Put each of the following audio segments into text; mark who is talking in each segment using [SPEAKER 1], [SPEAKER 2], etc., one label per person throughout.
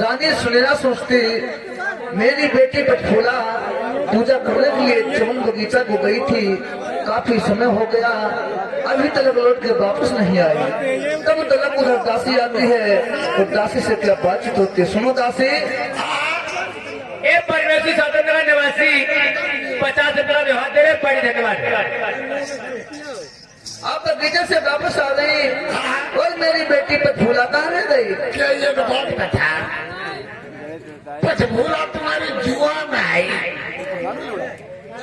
[SPEAKER 1] रानी सुनैना सोचती मेरी बेटी पटफूला पूजा करने के लिए चमन बगीचा को गई थी, काफी समय हो गया, अभी तक लौट के वापस नहीं आई। तब तलक उधर दासी आती है और दासी से क्या बातचीत होती है, सुनो दासी।
[SPEAKER 2] ए परमेश्वर स्वतंत्र निवासी 50 रुपया व्यवहार दे रहे, बड़ी धन्यवाद।
[SPEAKER 1] आप बगीचे से वापस आ गई और मेरी बेटी पटफूला कहाँ रह गई?
[SPEAKER 3] क्या ये बात बता, पटफूला तुम्हारी जुआन आई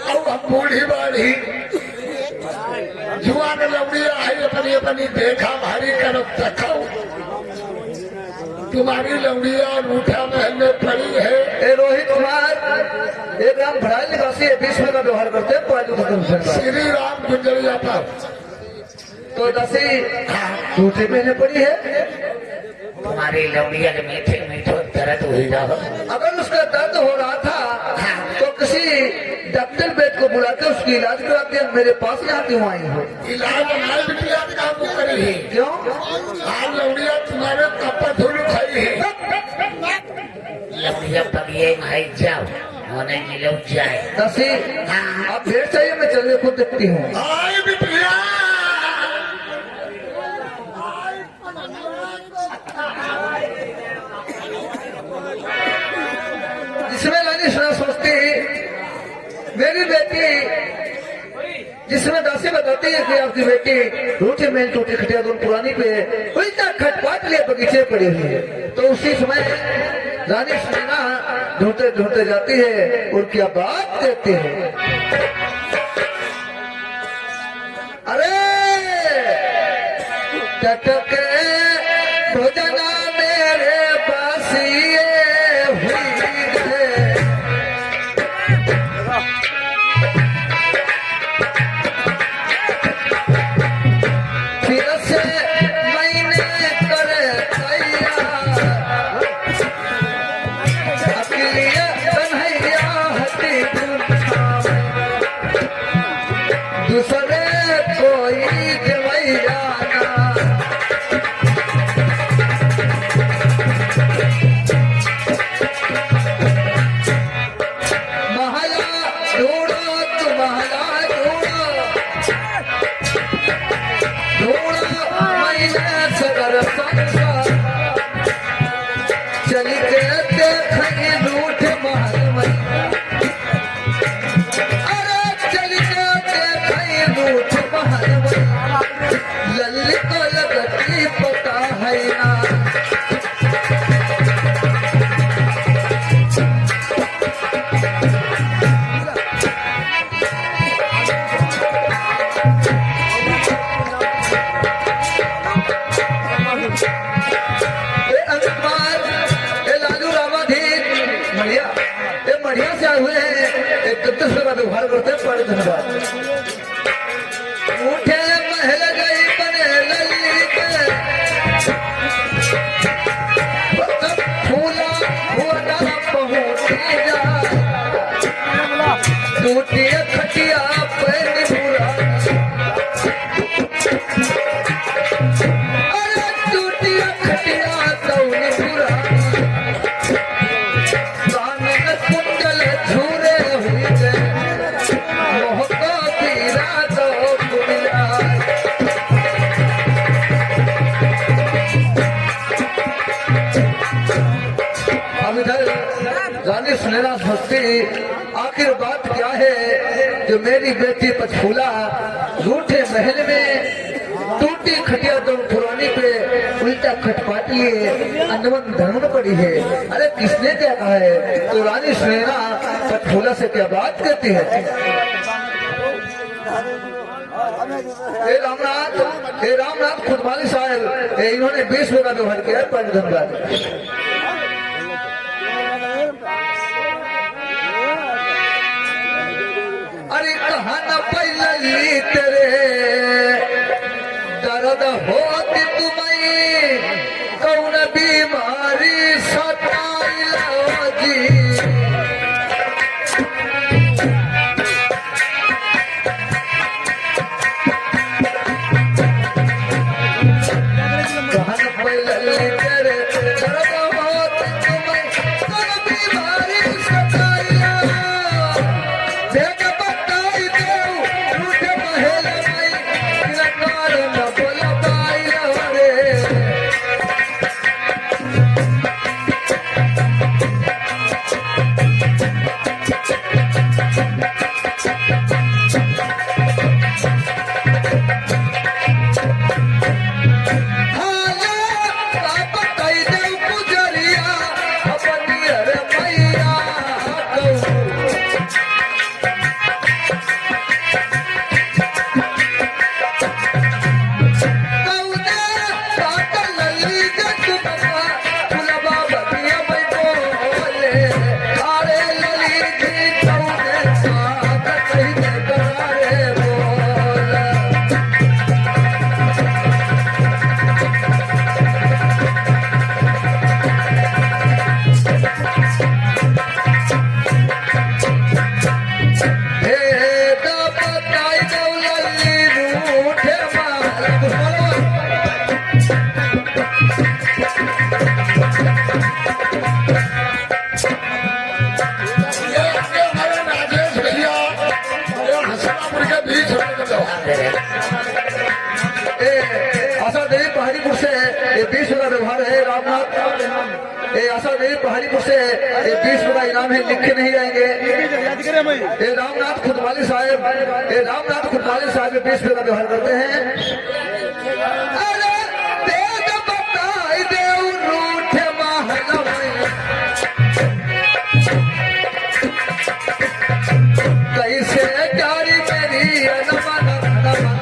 [SPEAKER 3] और हम बूढ़ी बाढ़ी जुआन लौड़िया आई, अपनी अपनी देखा भारी करब तकाऊ, तुम्हारी लौड़िया रूठा महल में पड़ी है।
[SPEAKER 1] ए रोहित कुमार, एक राम भड़ाई निवासी 20 में का व्यवहार करते हैं
[SPEAKER 3] श्री राम गुंजरिया पर
[SPEAKER 1] तो दासी दूसरे महीने पड़ी है।
[SPEAKER 3] तुम्हारी लौड़िया के मीठे मीठे दर्द हुई जाओ।
[SPEAKER 1] अगर उसका दर्द हो रहा था तो किसी डॉक्टर बेद को बुला के उसकी इलाज करा के मेरे पास यहाँ क्यों आई हो?
[SPEAKER 3] इलाज बनाए बिटिया काम करी है।
[SPEAKER 1] क्यों?
[SPEAKER 3] आज लौड़िया तुम्हारे कपा धुल खाई है। लौड़िया पगिए भाई जाओ होने मिलो जाए।
[SPEAKER 1] दासी आप भेड़ चाहिए, मैं चलिए खुद देखती हूँ।
[SPEAKER 3] आई बिटिया
[SPEAKER 1] जिसमें रानी सुना सोचती मेरी बेटी, जिसमें दासी बताती है कि आपकी बेटी रूठी मेल टूटी खटिया दोनों पुरानी पे उल्टा खटपाट लिए बगीचे पड़ी हुई है। तो उसी समय रानी सुनैना ढूंढते ढूंढते जाती है और क्या बात कहती है, अरे टटके भोजना मेरे बासिए हुई है, फिर से मैंने करे तैयार अकेलिए कन्हैया हटी दूसरे कोई जवैया चल के देखी रूठ महल में, अरे चल के देखी रूठ महल में, लल्ली को लगती पता है ना। बढ़िया से आए हुए हैं, एक कत्तीस का व्यवहार करते हैं, बड़े धन्यवाद। उठे महल गई बने लल्ली के, फूला हुआ पहुंची जा, टूटी खटिया पे निभुरा, अरे टूटी खटिया तो निभुरा, रानी सुनैना सोचती आखिर बात क्या है जो मेरी बेटी पटफूला रूठे महल में टूटी खटिया दो पुरानी पे उल्टा खटपाट लिए अनवन धर्म पड़ी है। अरे किसने क्या कहा है? तो रानी सुनैना पटफूला से क्या बात कहती है, हे रामनाथ खुदमाली साहब, इन्होंने 20 रुपये का व्यवहार किया है, बड़े धन्यवाद। अरे कहा न पहली तेरे दर्द होती तुम्हें कौन बीमारी सताई जी, कहा न पहली तेरे दर्द होती तुम्हें आशा देवी पहाड़ीपुर से ये 20 का व्यवहार है रामनाथ। ये आशा देवी पहाड़ीपुर से ये 20 का इनाम है, लिखे नहीं रहेंगे। ये रामनाथ खुदवाली साहब, ये रामनाथ खुदवाली साहब 20 का व्यवहार करते हैं। अरे तेज बताई देव रूठ महलवई, कैसे प्यारी मेरी नमन नमन,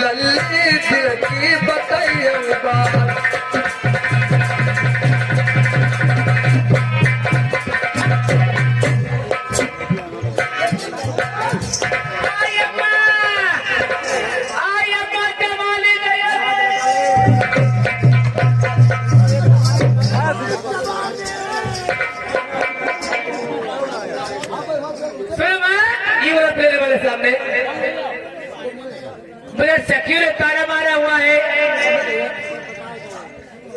[SPEAKER 1] लल्ली दिल की बताइए बात।
[SPEAKER 2] सामने मुझे सखियों ने ताना मारा हुआ है,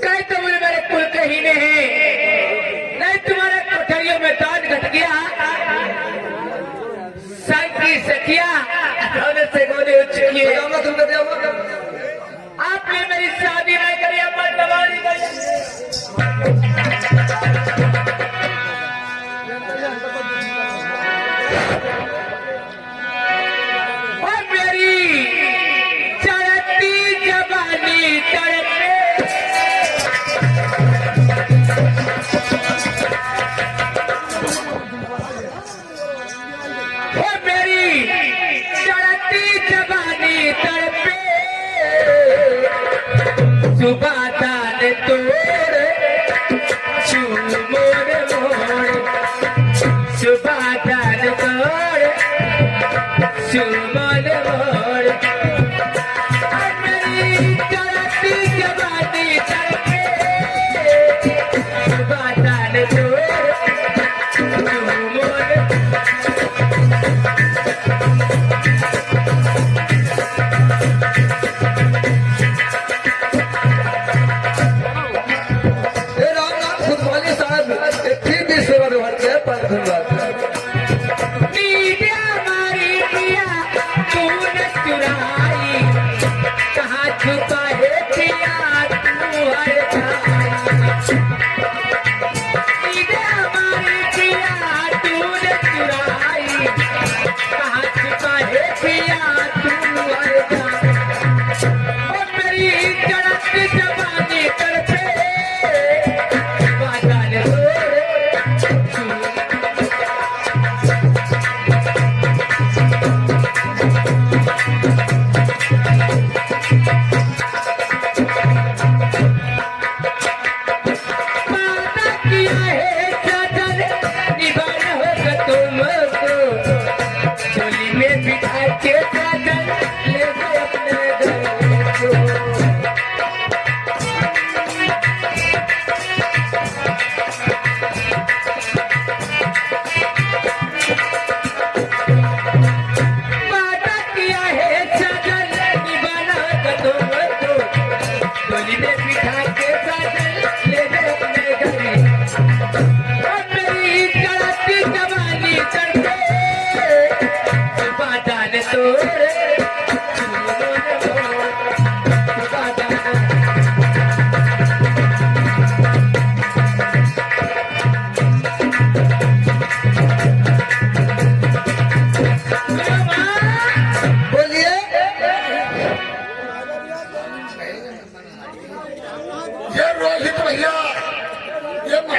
[SPEAKER 2] कहीं तो मुझे मेरे कुल कहीने हैं, नहीं तुम्हारे कोठरियों में दान घट गया। संग की सखिया से गोले उठ चुकी है। आपने मेरी शादी नहीं करी, अपना दवाई करी। और मेरी चलती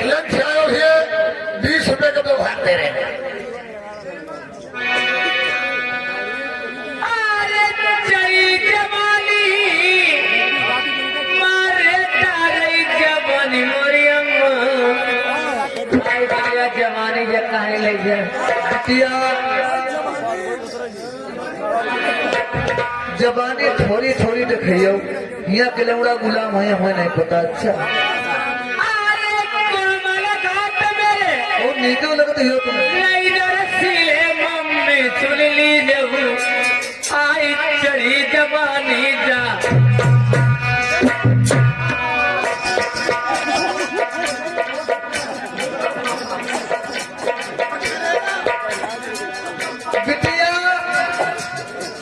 [SPEAKER 4] लंच आयो है 20 रुपए का व्यवहार दे रहे हैं।
[SPEAKER 2] अरे चली जवानी मारे तारई जवानी मोरी अम्मा जवानी जे कहानी ले जाए
[SPEAKER 1] बिटिया जबानी थोड़ी थोड़ी दिखाइयो यहाँ के लौड़ा गुलाम है हमें नहीं पता। अच्छा
[SPEAKER 2] अरे कोमल घाट में
[SPEAKER 1] और नीचे लगते हो तुम
[SPEAKER 2] सिले मम्मी चुन ली जहू आई चढ़ी जवानी जा
[SPEAKER 1] बिटिया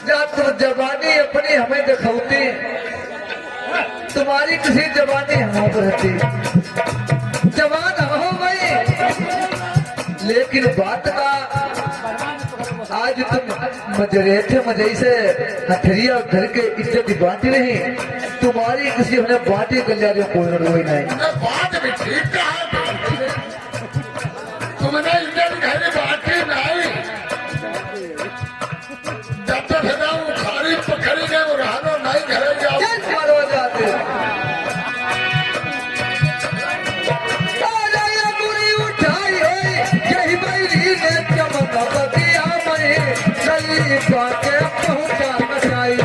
[SPEAKER 1] जा तुम जबानी अपनी हमें दिखाती तुम्हारी किसी जबानी हम पर रहती जवान हो गई लेकिन बात का आज तुम मजरे थे मजई से हथरिया घर के इज्जत बांटी नहीं तुम्हारी किसी हमने बांटी कल्याण कोई रोई नहीं।
[SPEAKER 4] बात भी ठीक कहा तुमने इंडियन घर बात ही नहीं जब तक है वो खारी पकड़ी गए वो रहनो नहीं घरे जाओ
[SPEAKER 1] चल मारो जाते उठाई यही बैरी ने चमक बतिया में गली पाके पहुंचा बचाई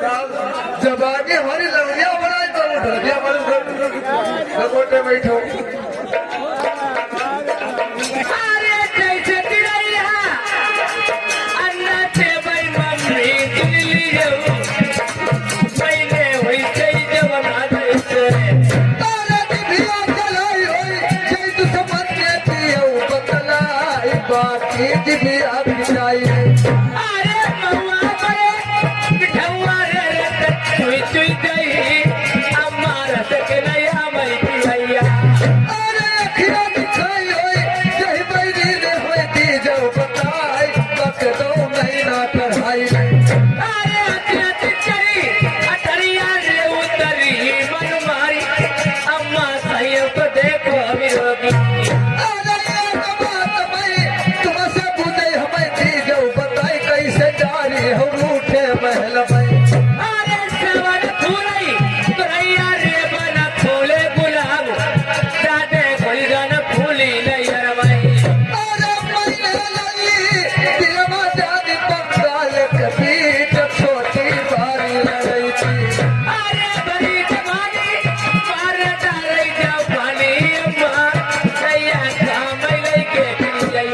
[SPEAKER 1] जबानी हमारी लवड़िया बनाई तो उठा दिया हमारे गोटे बैठो
[SPEAKER 2] अरे कैसे तिरैया अन्ना थे भाई मम्मी चुन ली जहू पहले हुई कई जवाना जैसे
[SPEAKER 1] तारा दिव्या चलाई होई जय तू समझ के पियो बतलाई बाकी दिव्या बिछाई
[SPEAKER 2] अरे महुआ बड़े बिठौआ रे चुई चुई गई अम्मा रस के नया मई भैया
[SPEAKER 1] अरे अखिया दिखाई होई जय बैरी ने होई दी जो बताई बक दो नहीं ना पढ़ाई
[SPEAKER 2] अरे अतिरत चली अटरिया रे उतरी मन मारी अम्मा सही को देखो विरोगी
[SPEAKER 1] अरे ये बात भाई तुमसे बुझे हमें दी जो बताई कैसे जारी हो रूठे महल में
[SPEAKER 2] अरे सवन फूलई तुरैया रे बना फूले गुलाब दादे कोई गन फूली नहीं हरवाई
[SPEAKER 1] अरे मैंने लगी दिलवा जानी बंगाल के बीच छोटी बारी लड़ी थी
[SPEAKER 2] अरे बड़ी जवानी मार डाले जवानी अम्मा नैया काम लेके फिर गई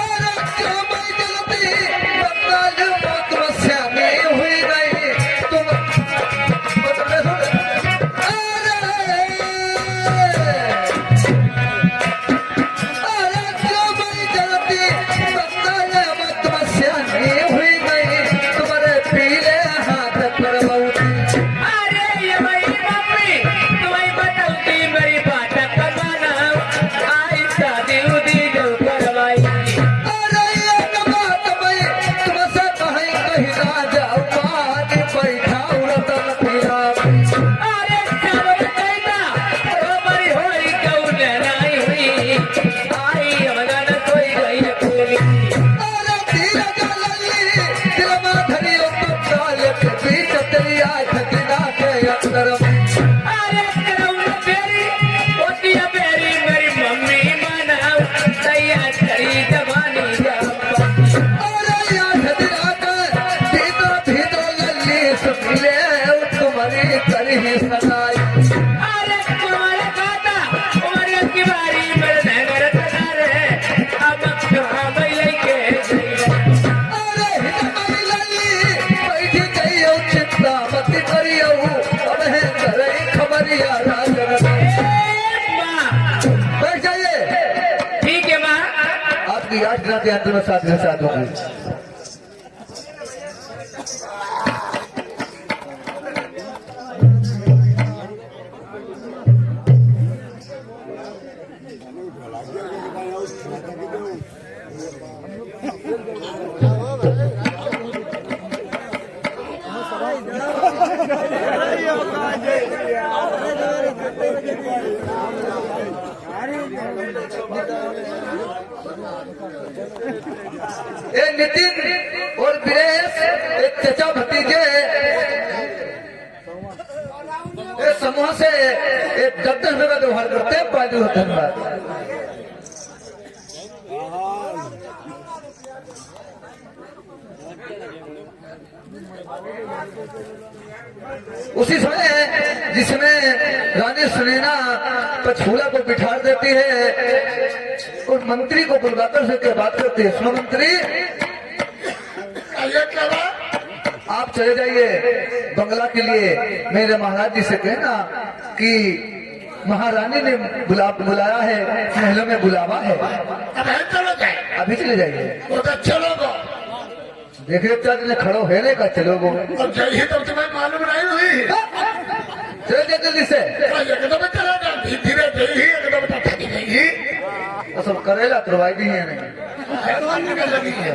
[SPEAKER 1] अरे क्यों मैं जल्दी बंगाल मौत में श्यामी हुई गई तुम अरे अरे क्यों मैं जल्दी बंगाल मौत में श्यामी हुई गई तुम्हारे पीले हाथ पर बहुती
[SPEAKER 2] अरे ये मेरी मम्मी तुम्हें बताऊंगी मेरी बात करवाना आई शादी उदी जो करवाई
[SPEAKER 1] अरे ये बात मैं तुमसे कहीं ना जाऊं पानी बैठा रतन पीला
[SPEAKER 2] अरे सब कहना हमारी होई कौन नहीं हुई आई हमगन कोई गई फूली
[SPEAKER 1] अरे धीरे गलली दिल में धरी बंगाल के बीच तेरी आँख दिला के अंदर में
[SPEAKER 2] अरे करौन बेरी ओतिया बेरी मेरी मम्मी मनाओ तैयार करी जवानी जब्बा
[SPEAKER 1] अरे आँख दिला कर भीतर लल्ली सुनिले तुम्हारी करी सगाई
[SPEAKER 2] अरे कुमार काटा उमर की बारी मेरे नगर तनार है अब कहाँ बैले के
[SPEAKER 1] अरे हितमई लल्ली बैठी गई हो चिंता मत करियो अब है करे खबरिया राजन
[SPEAKER 2] माँ
[SPEAKER 1] बैठ जाइए
[SPEAKER 2] ठीक है माँ
[SPEAKER 1] आपकी यात्रा के अंत में साथ होगी। ये नितिन और वीरेश एक चचा भतीजे ये समूह से एक 10-10 रुपये का व्यवहार करते हैं। बहुत धन्यवाद। उसी समय जिसमें रानी सुनैना पछूला को बिठा देती है और मंत्री को बुलवाकर से क्या बात करती है। सुनो मंत्री,
[SPEAKER 4] ये क्या बात?
[SPEAKER 1] आप चले जाइए बंगला के लिए, मेरे महाराज जी से कहना कि महारानी ने बुलाया है, महलों में बुलावा है।
[SPEAKER 4] अब है चलो जाए,
[SPEAKER 1] अभी चले जाइए।
[SPEAKER 4] वो तो चलो गो
[SPEAKER 1] देखिए चार ने खड़ो है नहीं का चलो वो
[SPEAKER 4] और जाइए तो तुम्हें मालूम नहीं हुई।
[SPEAKER 1] चले जाइए जल्दी से।
[SPEAKER 4] एकदम चला जा, धीरे धीरे एकदम थकी गई।
[SPEAKER 1] वो सब करेला करवाई दी है नहीं।
[SPEAKER 4] लगी है